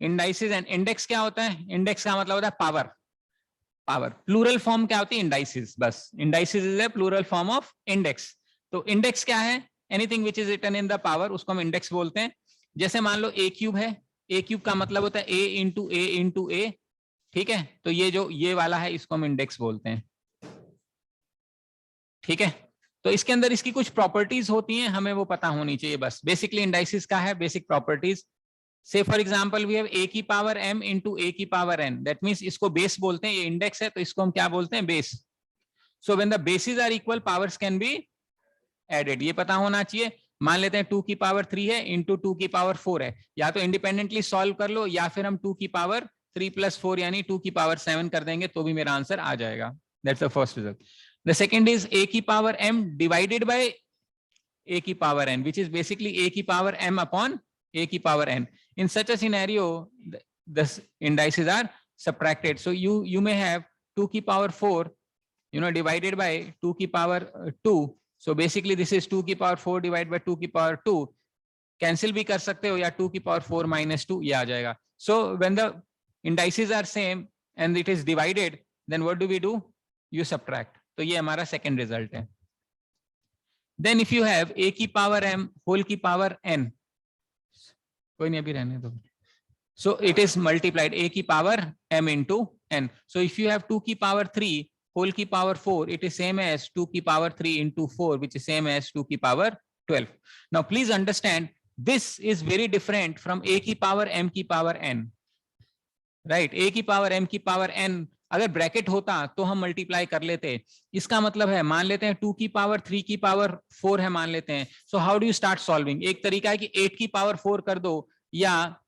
Indices and index क्या होता है? इंडेक्स का मतलब होता है पावर। पावर प्लूरल फॉर्म क्या होती है? इंडाइसिस। बस indices is a plural form of index. तो इंडेक्स क्या है? Anything which is written in the power, उसको हम इंडेक्स बोलते हैं। जैसे मान लो ए क्यूब है, ए क्यूब का मतलब होता है ए इंटू ए इंटू ए, ठीक है? तो ये जो ये वाला है इसको हम इंडेक्स बोलते हैं, ठीक है? तो इसके अंदर इसकी कुछ प्रॉपर्टीज होती हैं, हमें वो पता होनी चाहिए बस। बेसिकली इंडाइसिस का है basic properties. Say for example we have a की पावर m इंटू ए की पावर n, दैट मीन्स इसको बेस बोलते हैं, ये इंडेक्स है तो इसको हम क्या बोलते हैं? Base. So when the bases are equal powers can be added, ये पता होना चाहिए। मान लेते हैं 2 की पावर 3 है इंटू 2 की पावर 4 है, या तो इंडिपेंडेंटली सॉल्व कर लो या फिर हम 2 की पावर 3 प्लस 4 यानी 2 की पावर 7 कर देंगे तो भी मेरा आंसर आ जाएगा। That's the first result. The second is a की power m divided by a की power n, which is basically a की पावर m upon a की power n. In such a scenario, the indices are subtracted. So you may have 2 की power 4, divided by 2 की power 2. So basically this is 2 की power 4 divided by 2 की power 2. Cancel भी कर सकते हो या 2 की पावर 4 minus 2 ये आ जाएगा. So when the indices are same and it is divided, then what do? You subtract. तो ये हमारा सेकेंड रिजल्ट है. Then if you have a की पावर m होल की पावर n, कोई नहीं अभी रहने दो. So it is multiplied a की power m into n. So if you have 2 की पावर 3 होल की power 4, it is same as 2 की power 3 into 4, which is same as 2 की power 12. Now please understand this is very different from a की power m की power n. Right? a की power m की power n अगर bracket होता तो हम मल्टीप्लाई कर लेते. इसका मतलब है मान लेते हैं 2 की पावर 3 की पावर 4 है मान लेते हैं. So how do you start solving? एक तरीका है कि 8 की पावर 4 कर दो या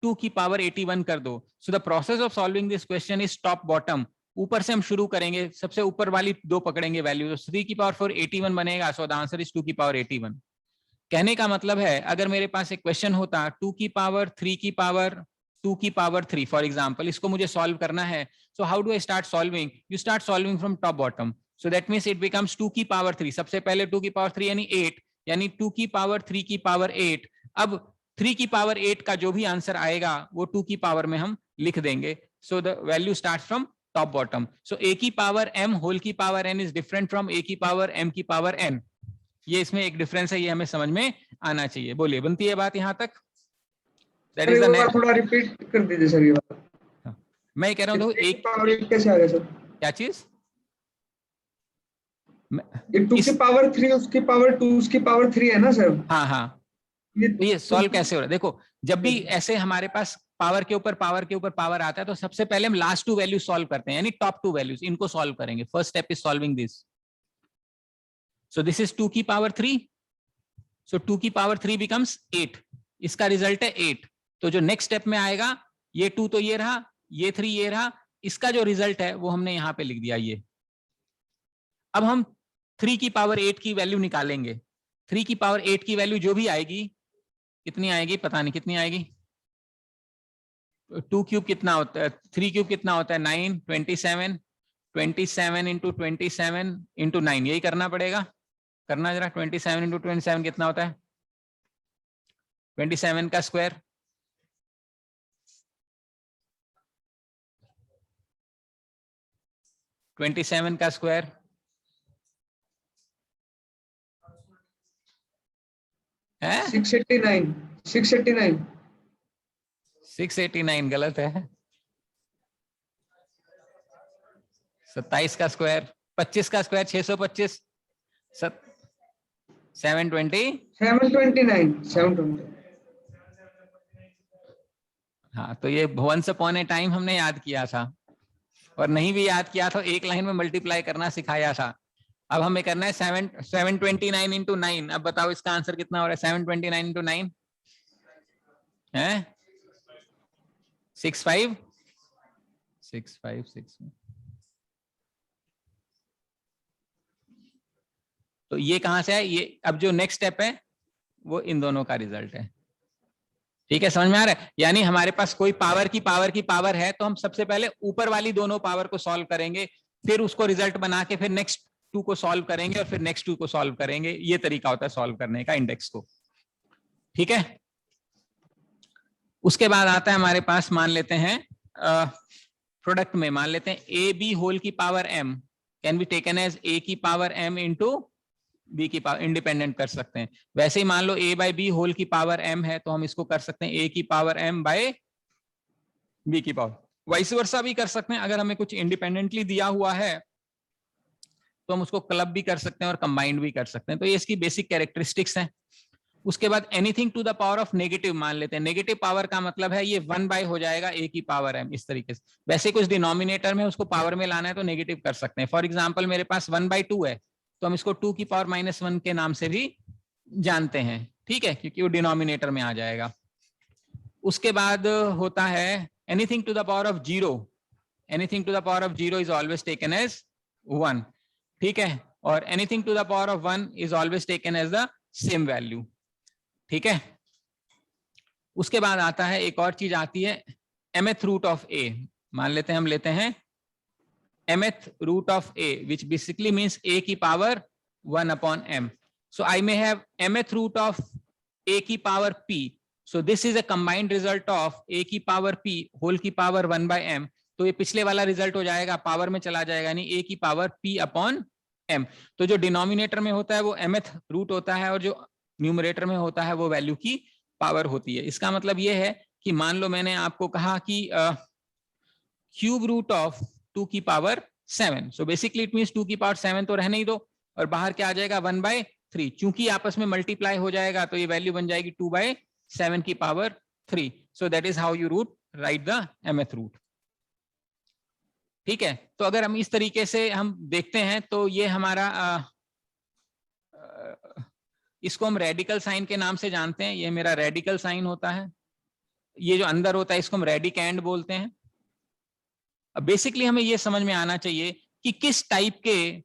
2 की पावर 81 कर दो. So the process of solving this question is top bottom. ऊपर से हम शुरू करेंगे, सबसे ऊपर वाली दो पकड़ेंगे वैल्यू. 3 की पावर 4 81 बनेगा. सो द आंसर इज 2 की पावर 81. कहने का मतलब है अगर मेरे पास एक क्वेश्चन होता 2 की पावर 3 की पावर 2 की पावर 3 फॉर एग्जांपल, इसको मुझे सॉल्व करना है. So how do I start solving? You start solving from top bottom. So that means it becomes 2 की पावर 3. सबसे पहले 2 की पावर 3 यानी 8, यानी 2 की पावर 3 की पावर 8. अब 3 की पावर 8 का जो भी आंसर आएगा वो 2 की पावर में हम लिख देंगे. So the value start from top bottom. So a की पावर m होल की power n is different from a की पावर m की पावर n. ये इसमें एक डिफरेंस है, ये हमें समझ में आना चाहिए. बोलिए, बनती है बात यहां तक? दैट इज द थोड़ा रिपीट कर दीजिए सर ये बात. मैं कह रहा हूँ एक पावर 8 कैसे आ गया सर? क्या चीज? ये 2 की पावर 3 उसकी पावर 2 उसकी पावर 3 है ना सर? हाँ हाँ. ये सॉल्व कैसे हो रहा है? देखो, जब भी ऐसे हमारे पास पावर के ऊपर पावर आता है तो सबसे पहले हम लास्ट 2 वैल्यूज सॉल्व करते हैं, यानी टॉप 2 वैल्यूज इनको सॉल्व करेंगे. First step is solving this. So this is 2 की पावर 3. सो 2 की पावर 3 बिकम्स 8. इसका रिजल्ट है 8. तो जो नेक्स्ट स्टेप में आएगा, ये 2 तो ये रहा, ये 3 ये रहा, इसका जो रिजल्ट है वो हमने यहां पे लिख दिया ये. अब हम 3 की पावर 8 की वैल्यू निकालेंगे. 3 की पावर 8 की वैल्यू जो भी आएगी, कितनी आएगी पता नहीं कितनी आएगी. 2 क्यूब कितना होता है, 3 क्यूब कितना होता है? 9. 27. 27 इंटू 27 इंटू 9, यही करना पड़ेगा. करना जरा. 27 इंटू 27 कितना होता है? 27 का स्क्वायर. 27 का स्क्वायर है 689. 689 गलत है. 27 का स्क्वायर. 25 का स्क्वायर 625. 729. हाँ, तो ये वंस अपॉन ए टाइम हमने याद किया था, और नहीं भी याद किया तो एक लाइन में मल्टीप्लाई करना सिखाया था. अब हमें करना है 729 इंटू 9. अब बताओ इसका आंसर कितना हो रहा है? 729 इंटू 9 है 656. तो ये कहां से है? ये अब जो नेक्स्ट स्टेप है वो इन दोनों का रिजल्ट है. ठीक है, समझ में आ रहा है? यानी हमारे पास कोई पावर की पावर है तो हम सबसे पहले ऊपर वाली दोनों पावर को सॉल्व करेंगे, फिर उसको रिजल्ट बना के फिर नेक्स्ट 2 को सॉल्व करेंगे और फिर नेक्स्ट 2 को सॉल्व करेंगे. ये तरीका होता है सॉल्व करने का इंडेक्स को. ठीक है, उसके बाद आता है हमारे पास, मान लेते हैं प्रोडक्ट में मान लेते हैं ए बी होल की power m can be taken as a की पावर m इंटू b की पावर, इंडिपेंडेंट कर सकते हैं। वैसे ही मान लो a बाई बी होल की पावर m है तो हम इसको कर सकते हैं a की पावर m बाय b की पावर, वाइस वर्सा भी कर सकते हैं। अगर हमें कुछ इंडिपेंडेंटली दिया हुआ है तो हम उसको क्लब भी कर सकते हैं और कंबाइंड भी कर सकते हैं। तो ये इसकी बेसिक कैरेक्टरिस्टिक्स हैं। उसके बाद anything to the power of negative मान लेते हैं। नेगेटिव पावर का मतलब है ये 1 बाय हो जाएगा a की पावर m, इस तरीके से। वैसे कुछ डिनोमिनेटर में उसको पावर में लाना है तो नेगेटिव कर सकते हैं। फॉर एग्जांपल मेरे पास 1/2 है तो हम इसको 2 की पावर -1 के नाम से भी जानते हैं, ठीक है, क्योंकि वो डिनोमिनेटर में आ जाएगा। उसके बाद होता है anything to the power of 0। Anything to the power of 0 is always taken as 1, ठीक है, और anything to the power of 1 is always taken as the same value, ठीक है। उसके बाद आता है एक और चीज आती है mth रूट ऑफ a। मान लेते हैं हम लेते हैं mth root of a which basically means a की power 1/m. So I may have mth root of a की power p. So this is a combined result of a की power p whole की power 1/m. तो ये पिछले वाला result हो जाएगा, पावर में चला जाएगा, यानी a की पावर p अपॉन m। तो जो डिनोमिनेटर में होता है वो mth रूट होता है और जो न्यूमरेटर में होता है वो वैल्यू की पावर होती है। इसका मतलब ये है कि मान लो मैंने आपको कहा कि क्यूब रूट ऑफ 2 की power 7, so basically it means 2 की पावर 7 तो रहने ही दो, और बाहर क्या आ जाएगा 1/3। चूंकि आपस में मल्टीप्लाई हो जाएगा तो ये वैल्यू बन जाएगी 2/7 की power 3। So that is how you root write the mth root, ठीक है। तो अगर हम इस तरीके से हम देखते हैं तो ये हमारा इसको हम रेडिकल साइन के नाम से जानते हैं। ये मेरा रेडिकल साइन होता है, ये जो अंदर होता है इसको हम रेडिकैंड बोलते हैं। अब बेसिकली हमें ये समझ में आना चाहिए कि किस टाइप के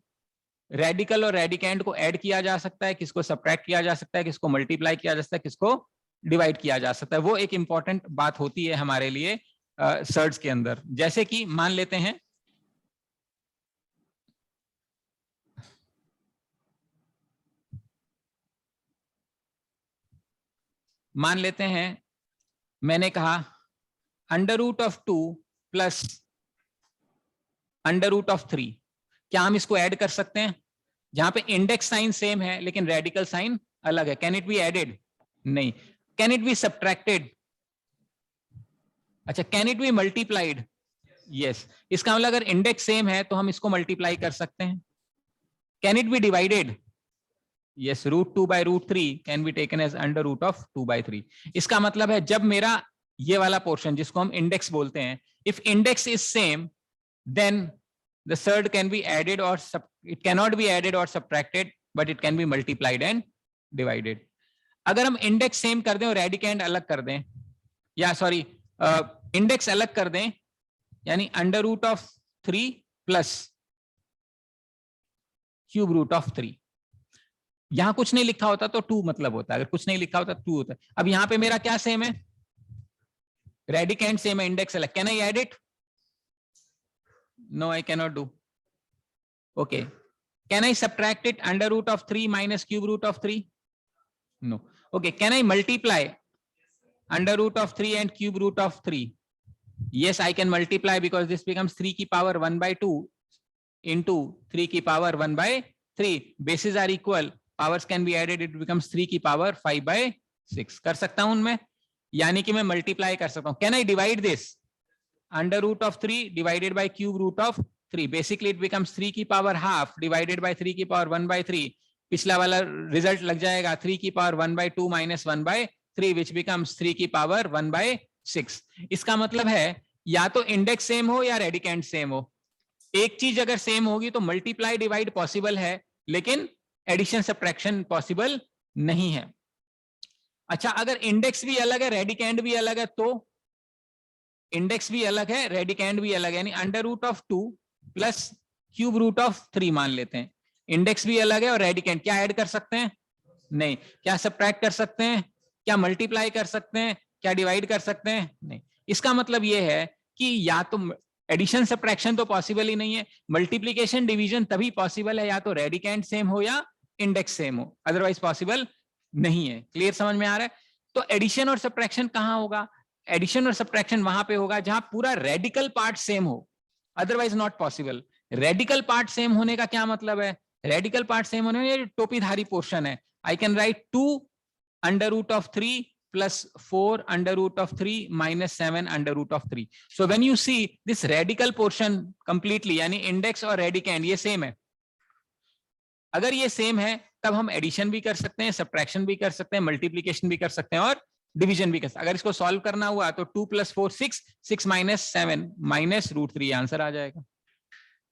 रेडिकल और रेडिकैंड को ऐड किया जा सकता है, किसको सब्ट्रैक्ट किया जा सकता है, किसको मल्टीप्लाई किया जा सकता है, किसको डिवाइड किया जा सकता है। वो एक इंपॉर्टेंट बात होती है हमारे लिए सर्ट्स के अंदर। जैसे कि मान लेते हैं मैंने कहा under root of 2 plus under root of 3। क्या हम इसको ऐड कर सकते हैं? जहां पे इंडेक्स साइन सेम है लेकिन रेडिकल साइन अलग है, कैन इट बी एडेड? नहीं। Can it be subtracted? अच्छा। Can it be multiplied? Yes. इसका मतलब अगर इंडेक्स सेम है तो हम इसको मल्टीप्लाई कर सकते हैं। Can it be divided? Yes. √2/√3 can be taken as under root of 2/3। इसका मतलब है जब मेरा ये वाला पोर्शन जिसको हम इंडेक्स बोलते हैं, if index is same then the surd can be added or it cannot be added or subtracted but it can be multiplied and divided. अगर हम इंडेक्स सेम कर दें और रेडिकैंड अलग कर दें, या सॉरी इंडेक्स अलग कर दें, यानी under root of 3 plus cube root of 3। यहां कुछ नहीं लिखा होता तो 2 मतलब होता है, अगर कुछ नहीं लिखा होता 2 होता है। अब यहां पे मेरा क्या सेम है? रेडिकैंड सेम है, इंडेक्स अलग। Can I add it? No, I cannot do. Okay. Can I subtract it? Under root of 3 minus cube root of 3? No. Okay. Can I multiply under root of 3 and cube root of 3? Yes, I can multiply because this becomes 3 की power 1/2 into 3 की power 1/3. Bases are equal. Powers can be added. It becomes 3 की power 5/6. कर सकता हूं उनमें, यानी कि मैं multiply कर सकता हूं। Can I divide this? Under root of 3 divided by cube root of 3. Basically it becomes 3 की पावर हाफ divided by 3 की पावर 1/3. पिछला वाला रिजल्ट लग जाएगा 3 की पावर 1/2 minus 1/3 which becomes 3 की पावर 1/6. इसका मतलब है या तो इंडेक्स सेम हो या रेडिकैंड सेम हो। एक चीज अगर सेम होगी तो मल्टीप्लाई डिवाइड पॉसिबल है, लेकिन एडिशन सब्ट्रैक्शन पॉसिबल नहीं है। अच्छा, अगर इंडेक्स भी अलग है, रेडिकैंड भी अलग है, तो इंडेक्स भी अलग है, रेडिकैंड भी अलग है, यानी under root of 2 plus cube root of 3 मान लेते हैं। इंडेक्स भी अलग है और रेडिकैंड, क्या ऐड कर सकते हैं? नहीं। क्या सब्ट्रैक्ट कर सकते हैं? क्या मल्टीप्लाई कर सकते हैं? क्या डिवाइड कर सकते हैं? नहीं। इसका मतलब यह है कि या तो एडिशन सब्ट्रैक्शन तो पॉसिबल ही नहीं है, मल्टीप्लीकेशन डिवीजन तभी पॉसिबल है या तो रेडिकैंड सेम हो या इंडेक्स सेम हो, अदरवाइज पॉसिबल नहीं है। क्लियर समझ में आ रहा है? तो एडिशन और सब्ट्रैक्शन कहां होगा? एडिशन और सब्ट्रैक्शन वहां पे होगा जहां पूरा रेडिकल पार्ट सेम हो, otherwise not possible. Radical part same होने का क्या मतलब है? रेडिकल पार्ट सेम होने में ये टोपीधारी पोर्शन है, I can write 2 under root of 3 plus 4 under root of 3 minus 7 under root of 3. So when you see this radical portion completely, यानी इंडेक्स और रेडिकैंड ये सेम है, अगर ये सेम है तब हम एडिशन भी कर सकते हैं, सब्ट्रैक्शन भी कर सकते हैं, मल्टीप्लीकेशन भी कर सकते हैं और डिवीजन भी कर सकते हैं। अगर इसको सॉल्व करना हुआ तो 2 + 4 6, 6 - 7 - √3 आंसर आ जाएगा।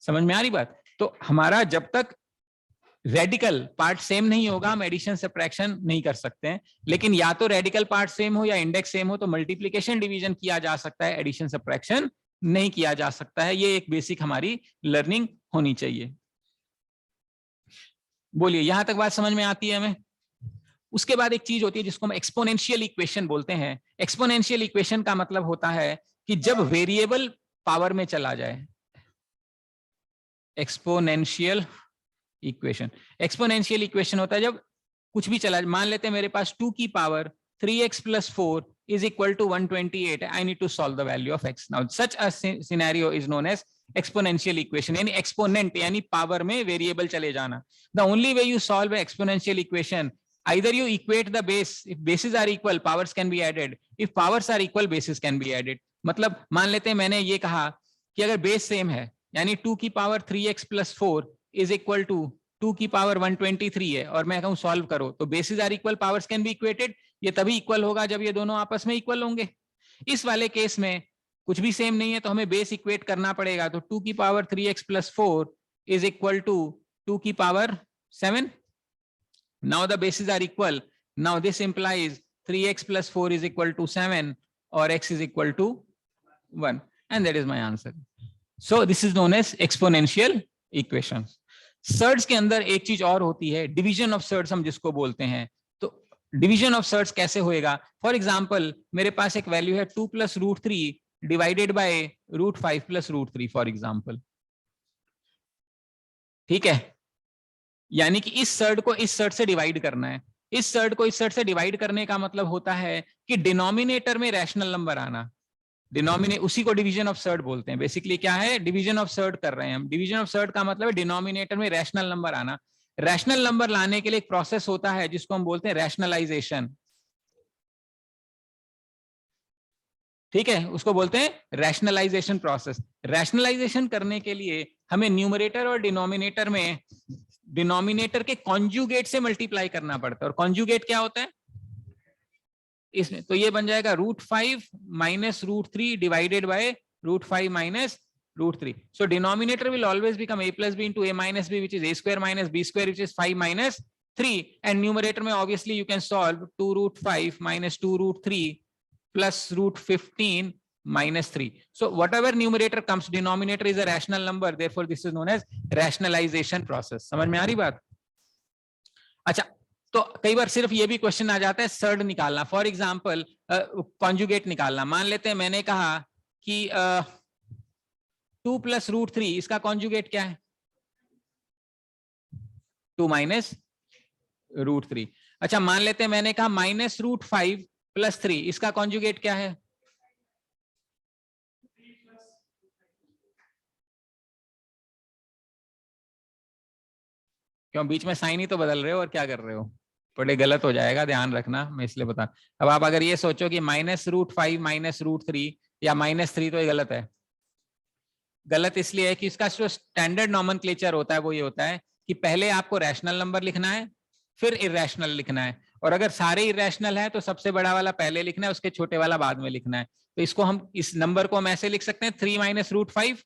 समझ में आ रही बात? तो हमारा जब तक रेडिकल पार्ट सेम नहीं होगा हम एडिशन सब्ट्रैक्शन नहीं कर सकते हैं, लेकिन या तो रेडिकल पार्ट सेम हो या इंडेक्स सेम हो तो मल्टीप्लिकेशन डिवीजन किया जा सकता है, एडिशन सब्ट्रैक्शन नहीं किया जा सकता है। ये एक बेसिक हमारी लर्निंग होनी चाहिए। बोलिए, यहां तक बात समझ में आती है हमें? उसके बाद एक चीज होती है जिसको हम एक्सपोनेंशियल इक्वेशन बोलते हैं। एक्सपोनेंशियल इक्वेशन का मतलब होता है कि जब वेरिएबल पावर में चला जाए, एक्सपोनेंशियल इक्वेशन। एक्सपोनेंशियल इक्वेशन होता है जब कुछ भी चला, मान लेते हैं मेरे पास 2 की power 3x + 4 is equal to 128. I need to solve the value of x. Now such a scenario is known as exponential equation. यानी एक्सपोनेंट यानी पावर में वेरिएबल चले जाना। The only way you solve an exponential equation, either you equate the base. If bases are equal, powers can be added. If powers are equal, bases can be added. मतलब मान लेते हैं मैंने ये कहा कि अगर बेस सेम है यानी 2 की power 3x + 4 is equal to 2 की पावर 123 है और मैं कहूं सॉल्व करो, तो bases are equal, powers can be equated. ये तभी इक्वल होगा जब ये दोनों आपस में इक्वल होंगे। इस वाले केस में कुछ भी सेम नहीं है तो हमें बेस इक्वेट करना पड़ेगा। तो 2 की power 3x + 4 is equal to 2 की power 7. Now the bases are equal. Now this implies 3x + 4 is equal to 7 or x is equal to 1, and that is my answer. So this is known as exponential equations. Surds के अंदर एक चीज और होती है, division of surds हम जिसको बोलते हैं। तो डिवीजन ऑफ सर्ड्स कैसे होएगा? फॉर एग्जांपल मेरे पास एक वैल्यू है 2 + √3 डिवाइडेड बाय √5 + √3 फॉर एग्जांपल, ठीक है? यानी कि इस सर्ड को इस सर्ड से डिवाइड करना है। इस सर्ड को इस सर्ड से डिवाइड करने का मतलब होता है कि डिनोमिनेटर में रैशनल नंबर आना। उसी को डिवीजन ऑफ सर्ड बोलते हैं। बेसिकली क्या है? डिवीजन ऑफ सर्ड कर रहे हैं हम। डिवीजन ऑफ सर्ड का मतलब है डिनोमिनेटर में रैशनल नंबर आना। रैशनल नंबर लाने के लिए एक प्रोसेस होता है जिसको हम बोलते हैं रैशनलाइजेशन, ठीक है? उसको बोलते हैं रैशनलाइजेशन प्रोसेस। रैशनलाइजेशन करने के लिए हमें न्यूमरेटर और डिनोमिनेटर में डिनोमिनेटर के कॉन्जुगेट से मल्टीप्लाई करना पड़ता है। और कॉन्जुगेट क्या होता है इसमें? तो ये बन जाएगा √5 - √3 divided by √5 - √3. So denominator will always become a + b into a - b, which is a square - b square, which is 5 - 3. And numerator में obviously you can solve 2√5 - 2√3 plus √15 - 3. So whatever numerator comes, denominator is a rational number. Therefore this is known as rationalization process. समझ में आ रही बात? अच्छा, तो कई बार सिर्फ ये भी क्वेश्चन आ जाता है सर्ड निकालना। फॉर एग्जांपल कॉन्जुगेट निकालना। मान लेते हैं मैंने कहा कि 2 + √3 इसका कॉन्जुगेट क्या है? 2 - √3। अच्छा, मान लेते हैं मैंने कहा -√5 + 3 इसका कॉन्जुगेट क्या है? क्यों बीच में साइन ही तो बदल रहे हो और क्या कर रहे हो? थोड़े गलत हो जाएगा, ध्यान रखना, मैं इसलिए बता। अब आप अगर ये सोचो कि -√5 - √3 या -3 तो ये गलत है। गलत इसलिए है कि इसका जो स्टैंडर्ड नॉमेनक्लेचर होता है वो ये होता है कि पहले आपको रैशनल नंबर लिखना है फिर इरैशनल लिखना है, और अगर सारे इरैशनल है तो सबसे बड़ा वाला पहले लिखना है, उसके छोटे वाला बाद में लिखना है। तो इसको हम इस नंबर को हम ऐसे लिख सकते हैं 3 - √5।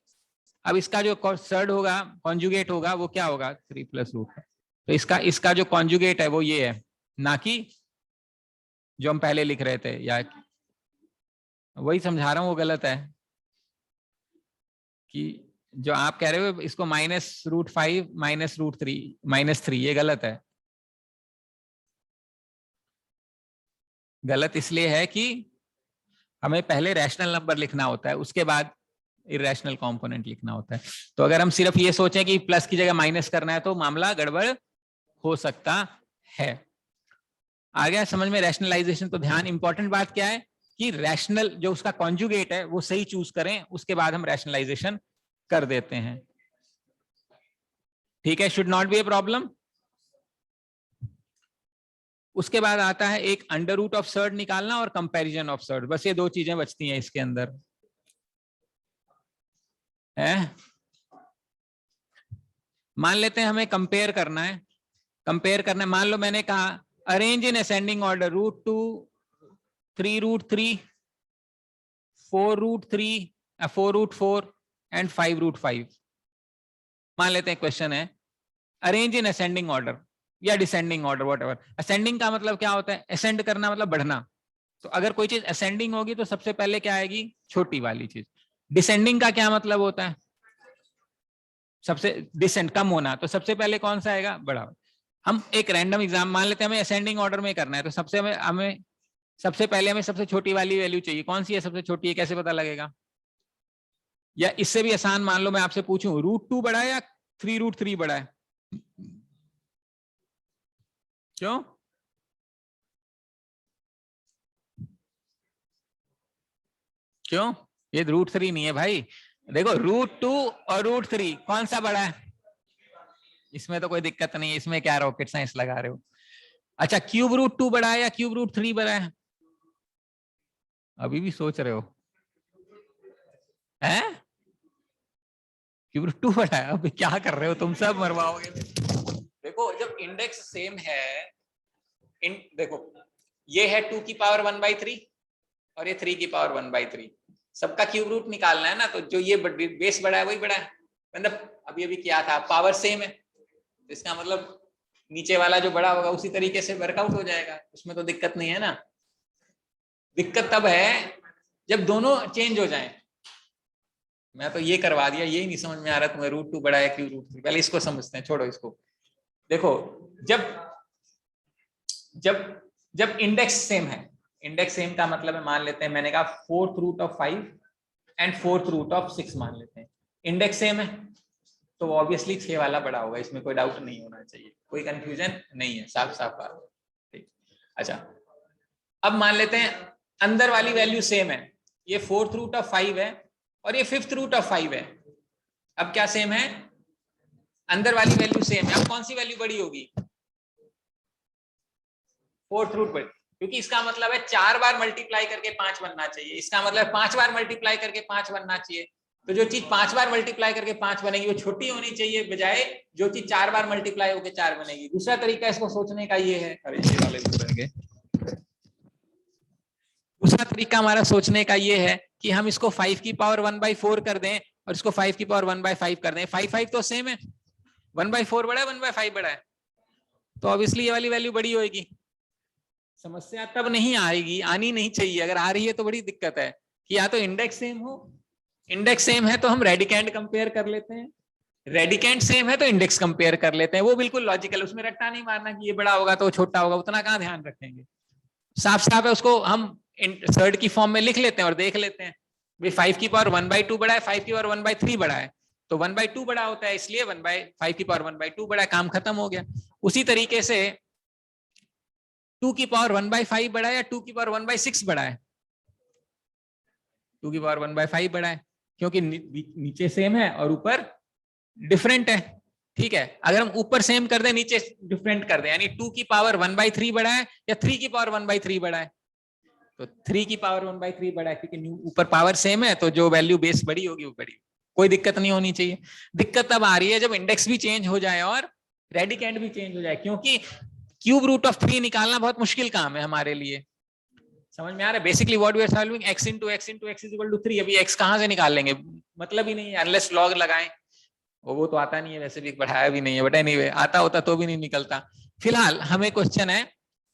अब इसका जो सर्ड होगा, कॉन्जुगेट होगा, वो क्या होगा? 3 + √5। तो इसका जो कॉन्जुगेट है वो ये है, ना कि जो हम पहले लिख रहे थे। या वही समझा रहा हूं, वो गलत है कि जो आप कह रहे हो इसको -√5 - √3 -3 ये गलत है। गलत इसलिए है कि हमें पहले रैशनल नंबर लिखना होता है, उसके बाद इरेशनल कंपोनेंट लिखना होता है। तो अगर हम सिर्फ ये सोचें कि प्लस की जगह माइनस करना है तो मामला गड़बड़ हो सकता है। आ गया समझ में रैशनलाइजेशन? तो ध्यान, इंपॉर्टेंट बात क्या है कि रैशनल जो उसका कॉन्जुगेट है वो सही चूज करें, उसके बाद हम रैशनलाइजेशन कर देते हैं। ठीक है, should not be a problem. उसके बाद आता है एक अंडर रूट ऑफ सर्ड निकालना और कंपैरिजन ऑफ सर्ड, बस ये दो चीजें बचती हैं इसके अंदर है। मान लेते हैं हमें कंपेयर करना है, मान लो मैंने कहा arrange in ascending order √2, 3√3, 4√3, 4√4 and 5√5। मान लेते हैं क्वेश्चन है अरेंज इन असेंडिंग ऑर्डर या डिसेंडिंग ऑर्डर, व्हाटएवर। असेंडिंग का मतलब क्या होता है, असेंड करना मतलब बढ़ना। तो अगर कोई चीज असेंडिंग होगी तो सबसे पहले क्या आएगी, छोटी वाली चीज। डिसेंडिंग का क्या मतलब होता है, सबसे डिसेंड कम होना, तो सबसे पहले कौन सा आएगा, बड़ा। हम एक रैंडम एग्जाम मान लेते हैं, हमें असेंडिंग ऑर्डर में करना है, तो सबसे पहले हमें सबसे छोटी वाली वैल्यू चाहिए। कौन सी है सबसे छोटी है, कैसे पता लगेगा? या इससे भी आसान मान लो मैं आपसे पूछूं √2 बड़ा है या 3√3 बड़ा है? क्यों? क्यों? ये √3 नहीं है भाई, देखो √2 और √3 कौन सा बड़ा है? इसमें तो कोई दिक्कत नहीं है, इसमें क्या रॉकेट साइंस लगा रहे हो। अच्छा, क्यूब √2 बड़ा है या क्यूब √3 बड़ा है? अभी भी सोच रहे हो हैं? क्यूब √2 बड़ा है, अभी क्या कर रहे हो तुम, सब मरवाओगे। देखो जब इंडेक्स सेम है, देखो ये है 2 की पावर 1/3 और ये 3 की पावर 1/3, सबका क्यूब रूट निकालना है ना, तो जो ये बेस बड़ा है वही बड़ा है। मतलब अभी अभी क्या था, पावर सेम है, तो इसका मतलब नीचे वाला जो बड़ा होगा उसी तरीके से वर्कआउट हो जाएगा, उसमें तो दिक्कत नहीं है ना। दिक्कत तब है जब दोनों चेंज हो जाएं। मैं तो ये करवा दिया, यही नहीं समझ में आ रहा तुम्हें √2 बड़ा है क्यों √3, पहले इसको समझते हैं, छोड़ो इसको। देखो जब जब जब इंडेक्स सेम है, इंडेक्स सेम का मतलब है, मान लेते हैं मैंने कहा 4/5 एंड 4/6 मान लेते हैं, इंडेक्स सेम है तो ऑब्वियसली 6 वाला बड़ा होगा, इसमें कोई डाउट नहीं होना चाहिए, कोई कंफ्यूजन नहीं है, साफ साफ बात। ठीक, अच्छा अब मान लेते हैं अंदर वाली वैल्यू सेम है, ये 4/5 है और ये 5/5 है। अब क्या सेम है, अंदर वाली वैल्यू सेम है, अब कौन सी वैल्यू बड़ी होगी, 4/5, क्योंकि इसका मतलब है 4 बार मल्टीप्लाई करके 5 बनना चाहिए, इसका मतलब 5 बार मल्टीप्लाई करके 5 बनना चाहिए। तो जो चीज 5 बार मल्टीप्लाई करके 5 बनेगी वो छोटी होनी चाहिए, बजाय जो चीज 4 बार मल्टीप्लाई होकर 4 बनेगी। दूसरा तरीका इसको सोचने का ये है, अरे ये वाले भी बन गए। दूसरा तरीका हमारा सोचने का ये है कि हम इसको 5 की पावर 1/4 कर दें और इसको 5 की पावर 1/5 कर दें। 5 तो सेम है, 1/4 बड़ा है 1/5 बड़ा है, तो ऑब्वियसली ये वाली वैल्यू बड़ी होगी। समस्या तब नहीं आएगी, आनी नहीं चाहिए, अगर आ रही है तो बड़ी दिक्कत है कि या तो इंडेक्स सेम हो, इंडेक्स सेम है तो हम रेडिकेंड कंपेयर कर लेते हैं, रेडिकेंड सेम है तो इंडेक्स कंपेयर कर लेते हैं, वो बिल्कुल लॉजिकल, उसमें रट्टा नहीं मारना कि ये बड़ा होगा तो छोटा होगा, उतना कहाँ ध्यान रखेंगे। साफ साफ है, उसको हम सर्ड की फॉर्म में लिख लेते हैं और देख लेते हैं भाई 5 की पावर 1/2 बड़ा है, 5 की पावर 1/3 बड़ा है, तो 1/2 बड़ा होता है, इसलिए 5 की पावर 1/2 बड़ा है, काम खत्म हो गया। उसी तरीके से 2 की पावर 1/5 बड़ा है या 2 की पावर 1/6 बड़ा है, 2 की पावर 1/5 बड़ा है, क्योंकि नीचे सेम है और ऊपर डिफरेंट है। ठीक है, अगर हम ऊपर सेम कर दें नीचे डिफरेंट कर दें, यानी 2 की पावर 1/3 बड़ा है या 3 की पावर 1/3 बड़ा है, तो 3 की पावर 1/3 बड़ा है, क्योंकि ऊपर पावर सेम है तो जो वैल्यू बेस बड़ी होगी वो बड़ी, कोई दिक्कत नहीं होनी चाहिए। दिक्कत तब आ रही है जब इंडेक्स भी चेंज हो जाए और रेडिकेंड भी चेंज हो जाए, क्योंकि क्यूब रूट ऑफ 3 निकालना बहुत मुश्किल काम है हमारे लिए। समझ में आ रहा है, basically what we are solving x into x into x is equal to 3, अभी x कहां से निकाल लेंगे, मतलब ही नहीं है, अनलेस लॉग लगाएं, वो तो आता नहीं है, वैसे भी पढ़ाया भी नहीं है, बट एनीवे आता होता तो भी नहीं निकलता। फिलहाल हमें क्वेश्चन है,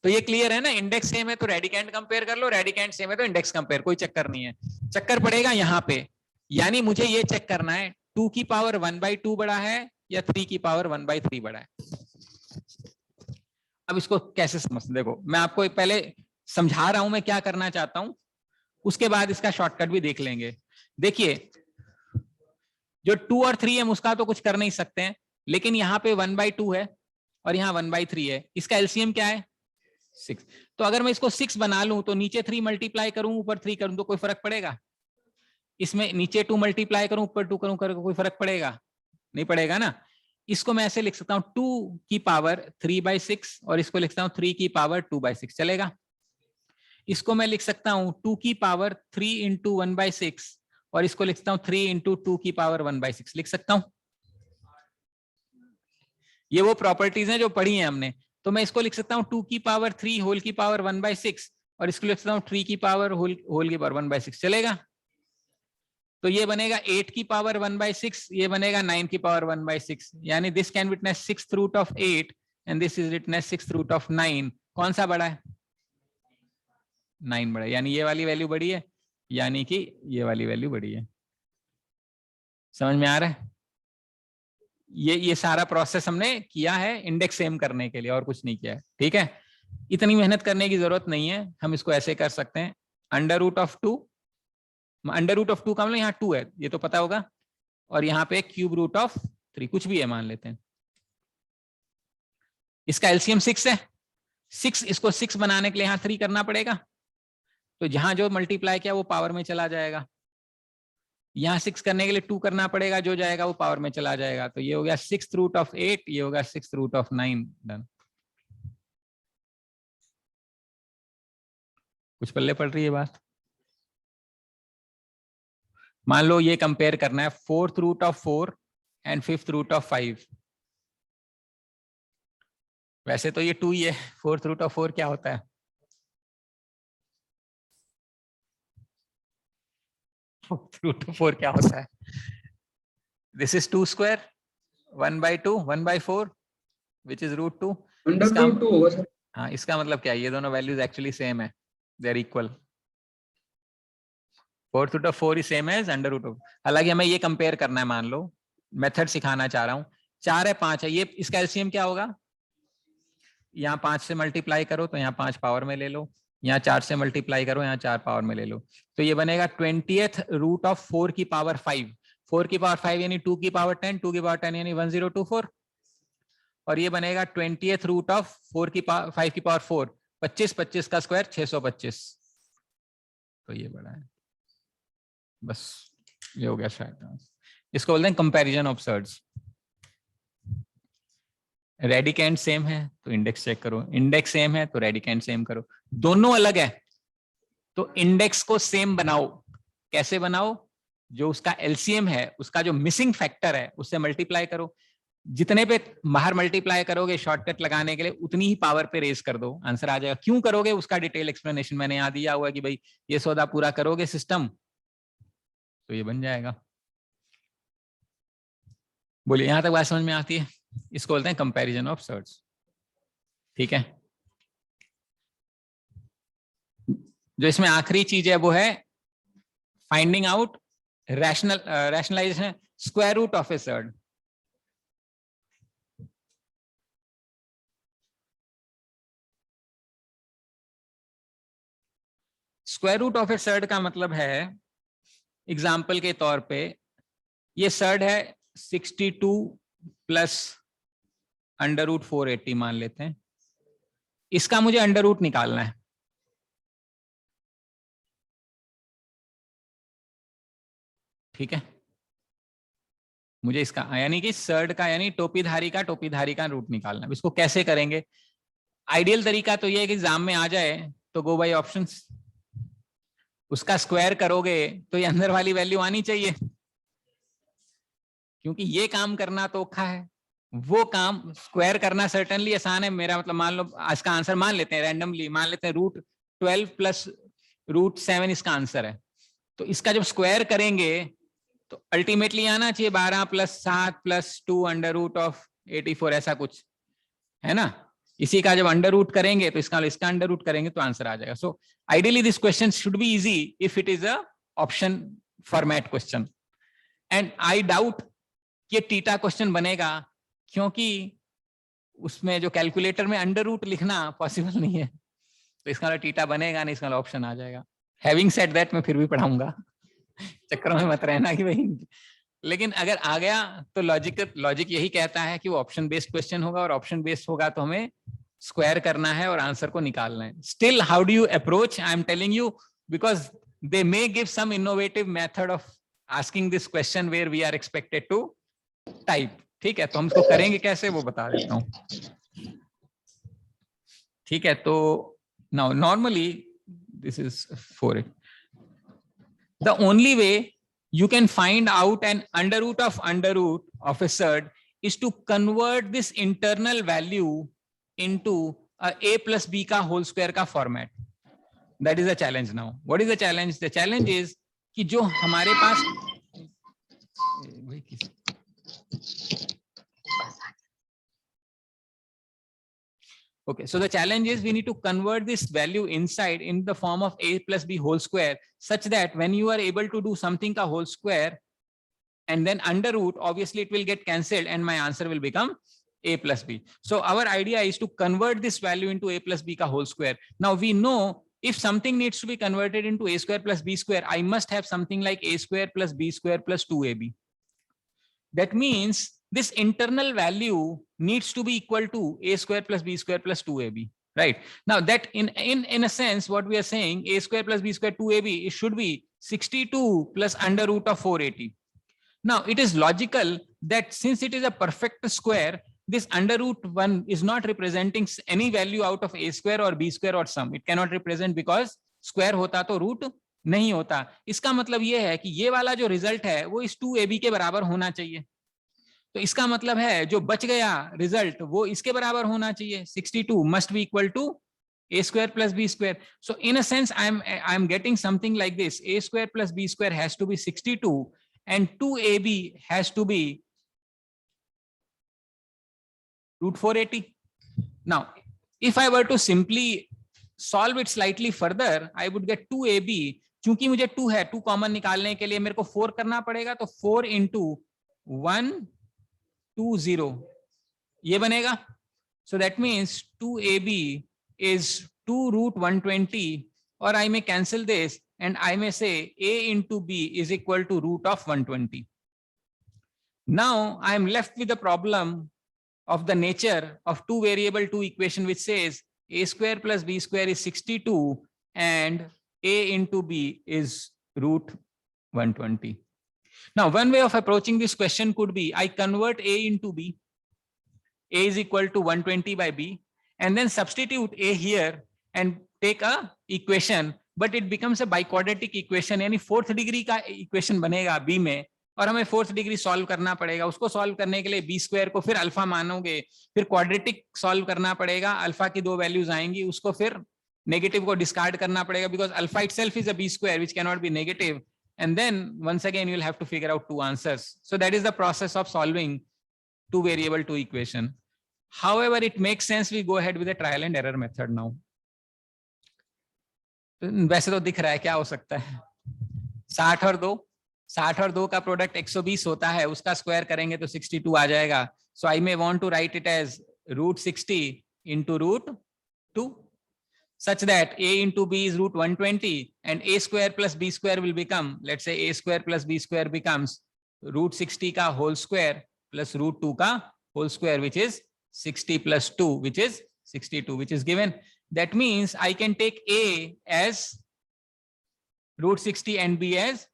तो ये क्लियर है ना, इंडेक्स सेम है तो रेडिकेंड कंपेयर कर लो, रेडिकेंड सेम है तो इंडेक्स कंपेयर, कोई चक्कर नहीं है। चक्कर पड़ेगा यहाँ पे, यानी मुझे ये चेक करना है 2 की पावर 1/2 बड़ा है या 3 की पावर 1/3 बड़ा है। अब इसको कैसे समझते, देखो मैं आपको पहले समझा रहा हूं मैं क्या करना चाहता हूं, उसके बाद इसका शॉर्टकट भी देख लेंगे। देखिए जो 2 और 3 है उसका तो कुछ कर नहीं सकते हैं, लेकिन यहाँ पे 1/2 है और यहाँ 1/3 है, इसका एलसीएम क्या है 6। तो अगर मैं इसको 6 बना लूं तो नीचे 3 मल्टीप्लाई करूं ऊपर 3 करूं तो कोई फर्क पड़ेगा? इसमें नीचे 2 मल्टीप्लाई करूं ऊपर 2 करूं कोई फर्क पड़ेगा? नहीं पड़ेगा ना। इसको मैं ऐसे लिख सकता हूं 2 की पावर 3/6 और इसको लिखता हूं 3 की पावर 2/6, चलेगा? इसको मैं लिख सकता हूं 2 की पावर 3 इंटू 1/6 और इसको लिखता हूं 3 इंटू 2 की पावर 1/6, लिख सकता हूं। ये वो प्रॉपर्टीज हैं जो पढ़ी हैं हमने। तो मैं इसको लिख सकता हूं 2 की पावर 3 होल की पावर 1/6 और इसको लिख सकता हूं 3 की पावर होल की पावर 1/6, चलेगा? तो ये बनेगा 8 की पावर 1/6, ये बनेगा 9 की पावर 1/6, यानी this can witness 6th root of 8 and this is witness 6th root of 9। कौन सा बड़ा है? 9 बड़ा है, यानी ये वाली वैल्यू बड़ी है, यानी कि ये वाली वैल्यू बड़ी है। समझ में आ रहा है? ये सारा प्रोसेस हमने किया है इंडेक्स सेम करने के लिए और कुछ नहीं किया है, ठीक है? इतनी मेहनत करने की जरूरत नहीं है, हम इसको ऐसे कर सकते हैं अंडर रूट ऑफ 2 का मतलब यहाँ 2 है ये तो पता होगा, और यहाँ पे क्यूब रूट ऑफ 3 कुछ भी है मान लेते हैं। इसका एलसीएम 6 है, 6 इसको 6 बनाने के लिए यहाँ 3 करना पड़ेगा, तो जहां जो मल्टीप्लाई किया वो पावर में चला जाएगा। यहाँ 6 करने के लिए 2 करना पड़ेगा, जो जाएगा वो पावर में चला जाएगा। तो ये हो गया 6th रूट ऑफ 8, ये होगा 6th रूट ऑफ 9। डन। कुछ पल्ले पड़ रही है बात? मान लो ये कंपेयर करना है 4th root of 4 and 5th root of 5। वैसे तो ये 2 ही है, 4th रूट ऑफ 4 क्या होता है? 4th रूट ऑफ 4 क्या होता है? This is 2 square 1/2 1/4 which is root 2। Under root 2 होगा सर। हाँ, इसका मतलब क्या है? ये दोनों वैल्यूज एक्चुअली सेम है, they are equal. 4th root of 4 ही सेम है अंडर रूट ऑफ। हालांकि हमें ये कंपेयर करना है, मान लो मेथड सिखाना चाह रहा हूँ। 4 है 5 है, ये इसका एलसीएम क्या होगा? यहाँ 5 से मल्टीप्लाई करो तो यहाँ 5 पावर में ले लो, यहाँ 4 से मल्टीप्लाई करो यहाँ 4 पावर में ले लो, तो ये बनेगा 20th रूट ऑफ 4 की पावर 5। 4 की पावर 5 यानी 2 की पावर 10, 2 की पावर 10 यानी 1024, और ये बनेगा 20th रूट ऑफ 4 की पावर 5 की पावर 4, 25 25 का स्क्वायर 625। तो ये बड़ा है, बस ये हो गया शायद। इसको बोलते हैं comparison of surds. Radicand same है तो इंडेक्स चेक करो, इंडेक्स सेम है तो रेडिकेंड सेम करो, दोनों अलग है तो इंडेक्स को सेम बनाओ। कैसे बनाओ? जो उसका एलसीएम है, उसका जो मिसिंग फैक्टर है उससे मल्टीप्लाई करो। जितने पे बाहर मल्टीप्लाई करोगे शॉर्टकट लगाने के लिए उतनी ही पावर पे रेज कर दो, आंसर आ जाएगा। क्यों करोगे उसका डिटेल एक्सप्लेनेशन मैंने यहाँ दिया हुआ है कि भाई ये सौदा पूरा करोगे सिस्टम तो ये बन जाएगा। बोलिए, यहां तक बात समझ में आती है? इसको बोलते हैं कंपैरिजन ऑफ सर्ड्स, ठीक है? जो इसमें आखिरी चीज है वो है finding out rationalisation square root of a surd. Square root of a surd का मतलब है, एग्जाम्पल के तौर पे ये सर्ड है 62 प्लस अंडर रूट 480 मान लेते हैं, इसका मुझे अंडर रूट निकालना है। ठीक है, मुझे इसका यानी कि सर्ड का यानी टोपीधारी का रूट निकालना है। इसको कैसे करेंगे? आइडियल तरीका तो ये है कि एग्जाम में आ जाए तो गो बाय ऑप्शंस, उसका स्क्वायर करोगे तो ये अंदर वाली वैल्यू आनी चाहिए, क्योंकि ये काम करना तो औखा है, वो काम स्क्वायर करना सर्टेनली आसान है। मेरा मतलब मान लो आज का आंसर मान लेते हैं रैंडमली, मान लेते हैं रूट 12 प्लस रूट 7 इसका आंसर है, तो इसका जब स्क्वायर करेंगे तो अल्टीमेटली आना चाहिए 12 plus 7 plus 2 under root of 84, ऐसा कुछ है ना। इसी का जब अंडर रूट करेंगे तो इसका अंडर रूट करेंगे तो आंसर आ जाएगा। So ideally this question should be easy if it is a option format question, and I doubt ये टीटा क्वेश्चन बनेगा, क्योंकि उसमें जो कैलकुलेटर में अंडर रूट लिखना पॉसिबल नहीं है, तो इसका टीटा बनेगा नहीं, इसका ऑप्शन आ जाएगा। हैविंग सेड दैट मैं फिर भी पढ़ाऊंगा, चक्कर में मत रहना कि भाई, लेकिन अगर आ गया तो लॉजिक यही कहता है कि वो ऑप्शन बेस्ड क्वेश्चन होगा, और ऑप्शन बेस्ड होगा तो हमें स्क्वायर करना है और आंसर को निकालना है. Still how do you approach? I am telling you because they may give some innovative method of asking this question where we are expected to type. ठीक है, तो हम इसको करेंगे कैसे वो बता देता हूं. ठीक है, तो now normally this is 4. The only way you can find out an under root of a surd is to convert this internal value into a plus b का whole square का format. That is the challenge now. What is the challenge? The challenge is कि जो हमारे पास okay, so the challenge is we need to convert this value inside in the form of a plus b whole square such that when you are able to do something ka whole square and then under root, obviously it will get cancelled and my answer will become a plus b. So our idea is to convert this value into a plus b ka whole square. Now we know if something needs to be converted into a square plus b square, I must have something like a square plus b square plus 2ab. That means this internal value needs to be equal to a square plus b square plus 2ab, right? Now that in a sense, what we are saying, a square plus b square 2ab, it should be 62 plus under root of 480. Now it is logical that since it is a perfect square, this under root 1 is not representing any value out of a square or b square or sum. It cannot represent because square hota to root नहीं होता. इसका मतलब ये है कि ये वाला जो रिजल्ट है वो इस 2ab के बराबर होना चाहिए. तो इसका मतलब है जो बच गया रिजल्ट वो इसके बराबर होना चाहिए. 62 must be equal to a square plus b square. So in a sense I am getting something like this. A square plus b square has to be 62 and 2ab has to be root 480. Now if I were to simply solve it slightly further, I would get 2ab. क्योंकि मुझे 2 है, 2 common निकालने के लिए मेरे को 4 करना पड़ेगा, तो 4 into 120 ये बनेगा. So that means 2ab is 2 root 120, or I may cancel this and I may say a into b is equal to root of 120. Now I am left with the problem of the nature of two variable two equation which says a square plus b square is 62 and a into b is root 120. Now one way of approaching this question could be I convert a into b. A is equal to 120 by b and then substitute a here and take a equation, but it becomes a biquadratic equation, यानी fourth degree का equation बनेगा b में और हमें fourth degree solve करना पड़ेगा. उसको solve करने के लिए बी स्क्वायर को फिर अल्फा मानोगे, फिर क्वाड्रेटिक सॉल्व करना पड़ेगा, अल्फा की दो वैल्यूज आएंगी, उसको फिर नेगेटिव को डिस्कार्ड करना पड़ेगा because alpha itself is a B square which can not be negative, and then once again you will have to figure out two answers. So that is the process of solving two variable two equation. However, it makes sense we go ahead with the trial and error method now. वैसे तो दिख रहा है क्या हो सकता है, 60 और 2 का प्रोडक्ट 120 होता है, उसका स्क्वायर करेंगे तो 62 आ जाएगा. So I may want to write it as root 60 into root 2 such that a into b is root 120 and a square plus b square will become, let's say a square plus b square becomes root 60 का whole square plus root 2 का whole square, which is 60 plus 2, which is 62, which is given. That means I can take a as root 60 and b as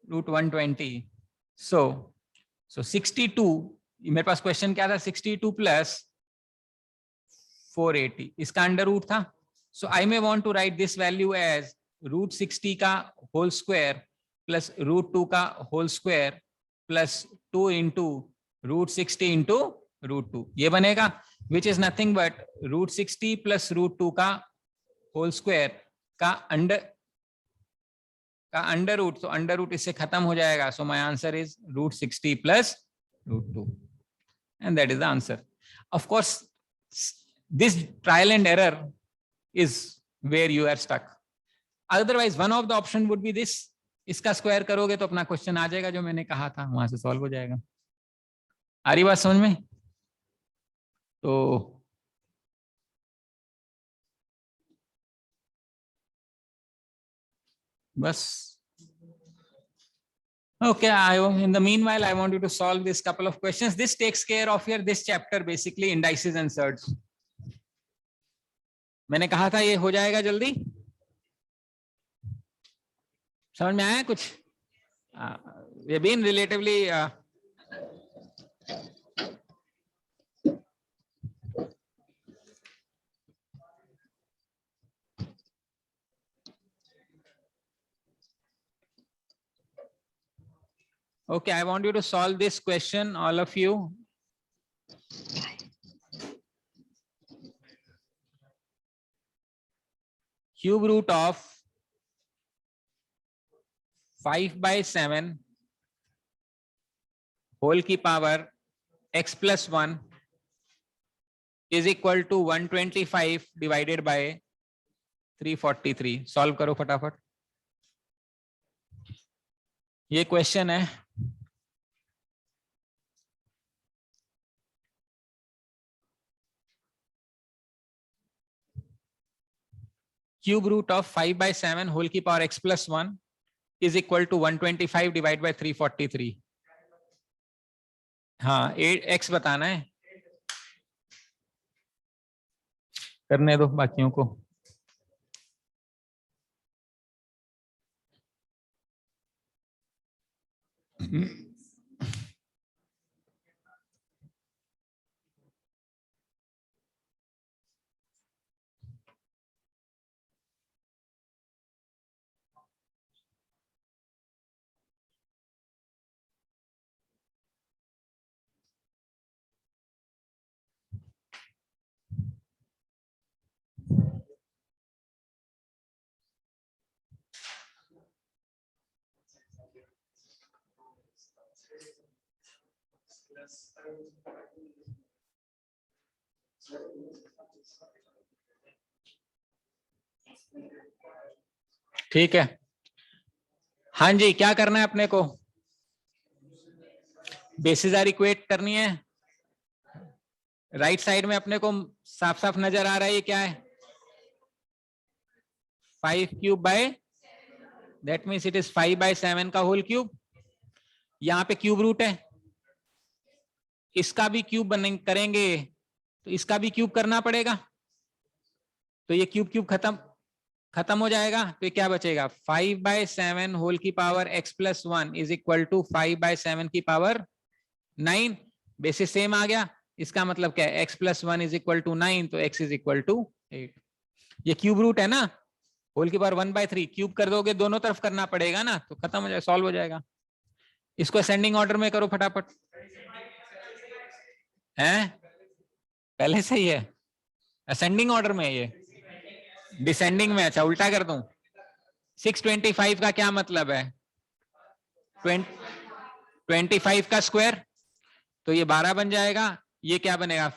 root 120. So 62, मेरे पास question क्या था, 62 plus 480, इसका under root था. So I may want to write this value as root 60 का whole square plus root 2 का whole square plus 2 into root 60 into root 2, ये बनेगा, which is nothing but root 60 plus root 2 का whole square का under root. तो under root इससे खत्म हो जाएगा. So my answer is root 60 plus root 2 and that is the answer. Of course this trial and error is where you are stuck. Otherwise one of the option would be this, इसका square करोगे तो अपना question आ जाएगा जो मैंने कहा था, वहां से सॉल्व हो जाएगा. आ रही बात समझ में? तो बस. Okay, in the meanwhile, I want you to solve this couple of questions. This takes care of this chapter, basically indices and surds. मैंने कहा था ये हो जाएगा जल्दी, समझ में आया कुछ? ये been relatively okay, I want you to solve this question, all of you. Cube root of 5/7 whole की power x plus 1 is equal to 125 divided by 343. Solve करो फटाफट, ये क्वेश्चन है। Cube root of 5/7 whole की power x plus 1 is equal to 125 divided by 343. हाँ, 8x बताना है, करने दो बाकियों को। ठीक है, हाँ जी, क्या करना है अपने को? बेसिस आर इक्वेट करनी है। राइट साइड में अपने को साफ साफ नजर आ रहा है, ये क्या है? 5 cube by, that means it is 5/7 का होल क्यूब। यहाँ पे क्यूब रूट है, इसका भी क्यूब बनेंगे करेंगे तो इसका भी क्यूब करना पड़ेगा, तो ये क्यूब क्यूब खत्म हो जाएगा, तो ये क्या बचेगा? 5/7 होल की power x plus 1 is equal to 5/7 की पावर 9। बेसिस सेम आ गया, इसका मतलब क्या है? x plus 1 is equal to 9, तो x इज इक्वल टू 8। ये क्यूब रूट है ना, होल की पावर 1/3 क्यूब कर दोगे, दोनों तरफ करना पड़ेगा ना, तो खत्म हो जाएगा, सॉल्व हो जाएगा। इसको असेंडिंग ऑर्डर में करो फटाफट। हैं? पहले से ही है, असेंडिंग ऑर्डर में है ये, डिसेंडिंग में। अच्छा, उल्टा कर दूं। 625 का क्या मतलब है? 25 का स्क्वायर, तो ये 12 बन जाएगा। ये क्या बनेगा?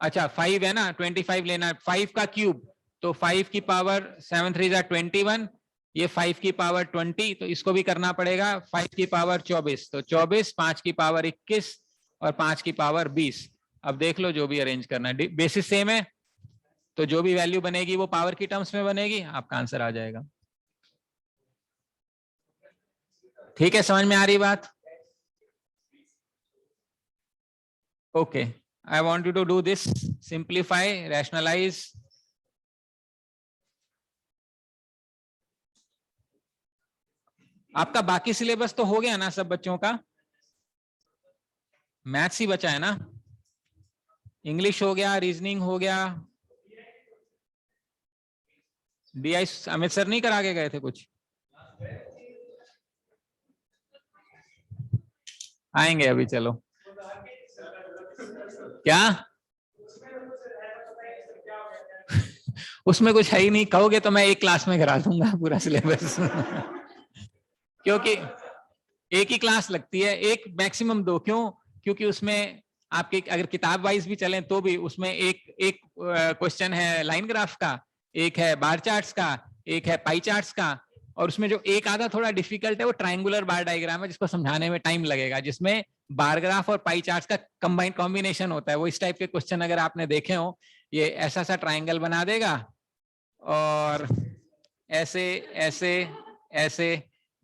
अच्छा 5 है ना, 25 लेना है। 5 का क्यूब, तो 5 की पावर 7 3 21, ये 5 की पावर 20, तो इसको भी करना पड़ेगा 5 की पावर 24, तो 24, 5 की पावर 21 और 5 की पावर 20। अब देख लो जो भी अरेंज करना है, बेसिस सेम है, तो जो भी वैल्यू बनेगी वो पावर की टर्म्स में बनेगी, आपका आंसर आ जाएगा। ठीक है, समझ में आ रही बात? Okay, I want you to do this, simplify, rationalise. आपका बाकी सिलेबस तो हो गया ना सब बच्चों का? मैथ्स ही बचा है ना? इंग्लिश हो गया, रीजनिंग हो गया। डीआई अमित सर नहीं करा के गए थे कुछ? आएंगे अभी, चलो। क्या? उसमें कुछ है ही नहीं, कहोगे तो मैं एक क्लास में करा दूंगा पूरा सिलेबस। क्योंकि एक ही क्लास लगती है, एक मैक्सिमम 2। क्यों? क्योंकि उसमें आपके अगर किताब वाइज भी चलें तो भी उसमें एक क्वेश्चन है लाइन ग्राफ का, एक है बार चार्ट्स का, एक है पाई चार्ट्स का, और उसमें जो एक आधा थोड़ा डिफिकल्ट है वो ट्रायंगुलर बार डायग्राम है, जिसको समझाने में टाइम लगेगा, जिसमें बार ग्राफ और पाई चार्ट्स का कंबाइंड कॉम्बिनेशन होता है। वो इस टाइप के क्वेश्चन अगर आपने देखे हो, ये ऐसा सा ट्राइंगल बना देगा और ऐसे ऐसे ऐसे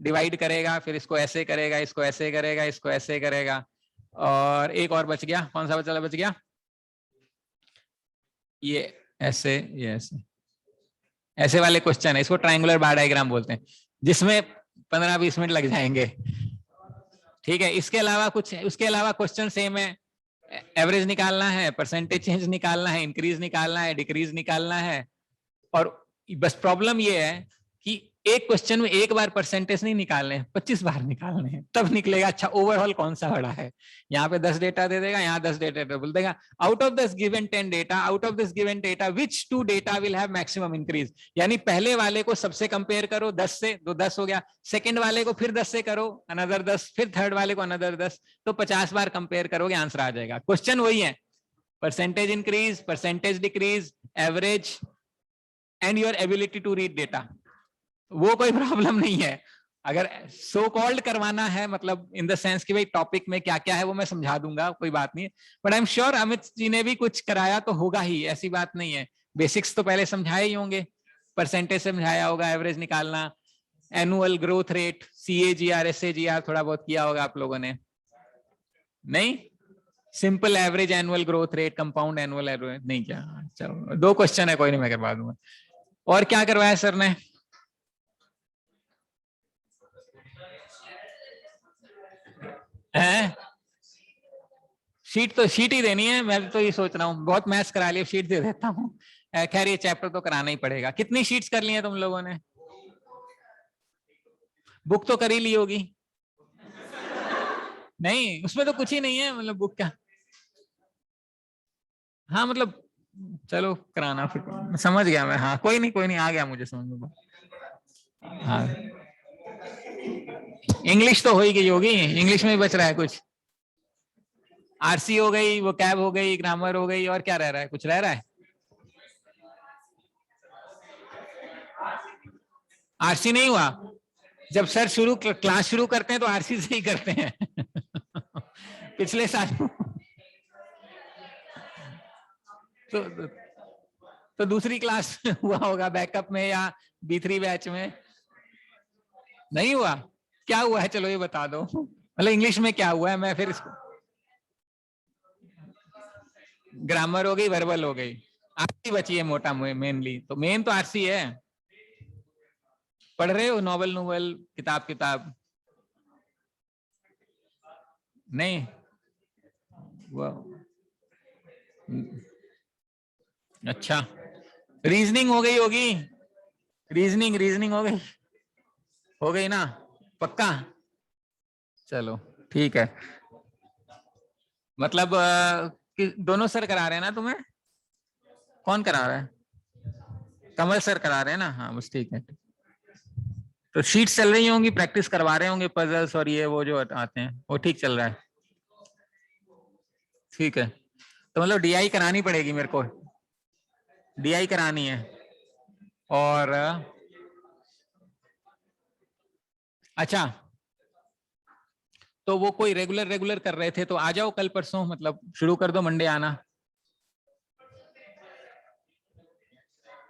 डिवाइड करेगा, फिर इसको ऐसे करेगा, इसको ऐसे करेगा, इसको ऐसे करेगा। और एक और बच गया, कौन सा बच गया? ये ऐसे, ये ऐसे वाले क्वेश्चन है, इसको ट्रायंगुलर बार डायग्राम बोलते हैं, जिसमें 15-20 मिनट लग जाएंगे। ठीक है, इसके अलावा कुछ, उसके अलावा क्वेश्चन सेम है, एवरेज निकालना है, परसेंटेज चेंज निकालना है, इंक्रीज निकालना है, डिक्रीज निकालना है। और बस प्रॉब्लम ये है कि एक क्वेश्चन में एक बार परसेंटेज नहीं निकालने हैं, 25 बार निकालने हैं, तब निकलेगा अच्छा ओवरऑल कौन सा बड़ा है। यहाँ पे 10 डेटा दे देगा, यहाँ 10 डेटा बोल देगा, out of this given 10 data, out of this given data which 2 data will have maximum increase. यानी पहले वाले को सबसे कंपेयर करो 10 से, तो 10 हो गया, सेकंड वाले को फिर 10 से करो, अनदर 10, फिर थर्ड वाले को अनदर 10, तो 50 बार कंपेयर करोगे, आंसर आ जाएगा। क्वेश्चन वही है, percentage increase, percentage decrease, average and your ability to read data. वो कोई प्रॉब्लम नहीं है। अगर सो कॉल्ड करवाना है, मतलब इन द सेंस कि भाई टॉपिक में क्या क्या है वो मैं समझा दूंगा, कोई बात नहीं, but I am sure Amit ji ने भी कुछ कराया तो होगा ही, ऐसी बात नहीं है। बेसिक्स तो पहले समझाए ही होंगे, परसेंटेज समझाया होगा, एवरेज निकालना, annual growth rate, CAGR SAGR थोड़ा बहुत किया होगा आप लोगों ने, नहीं? Simple average annual growth rate, compound annual average नहीं क्या? चलो 2 क्वेश्चन है, कोई नहीं, मैं करवा दूंगा। और क्या करवाया सर ने? है शीट ही देनी है, मैं तो ये सोच रहा हूँ, बहुत मैथ्स करा लिया, शीट दे देता हूँ। खैर ये चैप्टर तो कराना ही पड़ेगा। कितनी शीट्स कर ली हैं तुम लोगों ने? बुक तो कर ही ली होगी? नहीं, उसमें तो कुछ ही नहीं है, मतलब बुक क्या, हाँ मतलब चलो कराना फिर, समझ गया मैं, हाँ कोई नहीं कोई नहीं, आ गया मुझे समझ में। हाँ इंग्लिश तो हो ही गई होगी, इंग्लिश में ही बच रहा है कुछ? RC हो गई, वो कैब हो गई, ग्रामर हो गई, और क्या रह रहा है, कुछ रह रहा है? RC नहीं हुआ? जब सर क्लास शुरू करते हैं तो RC से ही करते हैं। पिछले साल तो, तो दूसरी क्लास हुआ होगा बैकअप में या B3 बैच में? नहीं हुआ? क्या हुआ है, चलो ये बता दो, मतलब इंग्लिश में क्या हुआ है, मैं फिर इसको, ग्रामर हो गई, वर्बल हो गई, RC बची है मोटा मेनली, तो मेन तो RC है। पढ़ रहे हो नॉवल नोवेल, किताब किताब? नहीं वो, अच्छा रीजनिंग हो गई होगी, रीजनिंग हो गई ना, पक्का? चलो ठीक है, मतलब दोनों सर करा रहे हैं ना तुम्हें? कौन करा रहा है? कमल सर करा रहे हैं ना, हाँ बस ठीक है। तो शीट्स चल रही होंगी, प्रैक्टिस करवा रहे होंगे पजल्स और ये वो जो आते हैं, वो ठीक चल रहा है? ठीक है, तो मतलब DI करानी पड़ेगी मेरे को, DI करानी है। और अच्छा, तो वो कोई रेगुलर कर रहे थे तो आ जाओ कल परसों, मतलब शुरू कर दो, मंडे आना।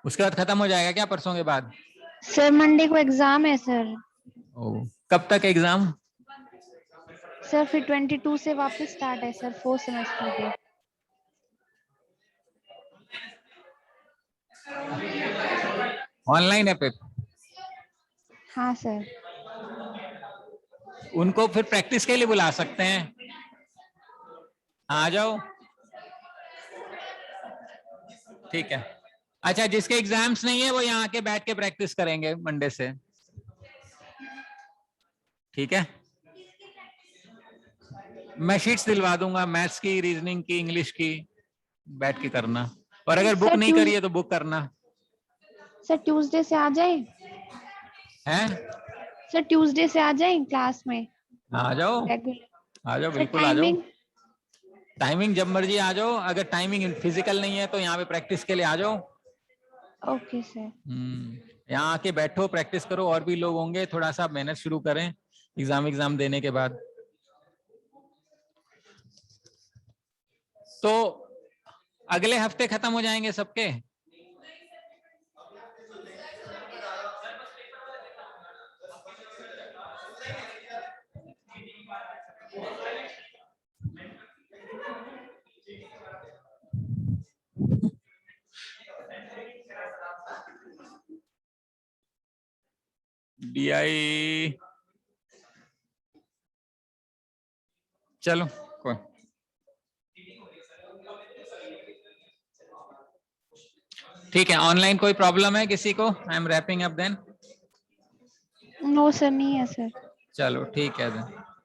उसके बाद खत्म हो जाएगा क्या परसों के बाद? सर मंडे को एग्जाम है सर। ओ, कब तक एग्जाम? सर फिर 22 से वापस स्टार्ट है सर, 4 सेमेस्टर के। ऑनलाइन है पेपर? हाँ सर। उनको फिर प्रैक्टिस के लिए बुला सकते हैं, आ जाओ। ठीक है, अच्छा जिसके एग्जाम्स नहीं है वो यहाँ आके बैठ के प्रैक्टिस करेंगे मंडे से, ठीक है? मैं शीट्स दिलवा दूंगा, मैथ्स की, रीजनिंग की, इंग्लिश की, बैठ के करना, और अगर बुक नहीं करी है तो बुक करना। सर ट्यूसडे से आ जाए? हैं? सर ट्यूसडे से आ जाए क्लास में? आ जाओ, रेगुलर आ जाओ, सर। बिल्कुल आ जाओ, टाइमिंग जब मर्जी आ जाओ, अगर टाइमिंग फिजिकल नहीं है तो यहाँ पे प्रैक्टिस के लिए आ जाओ। Okay sir. यहाँ आके बैठो, प्रैक्टिस करो, और भी लोग होंगे, थोड़ा सा मेहनत शुरू करें एग्जाम देने के बाद। तो अगले हफ्ते खत्म हो जाएंगे सबके? DI चलो कोई ठीक है। ऑनलाइन कोई प्रॉब्लम है किसी को? I am wrapping up then. No sir, नहीं है सर। चलो ठीक है देन।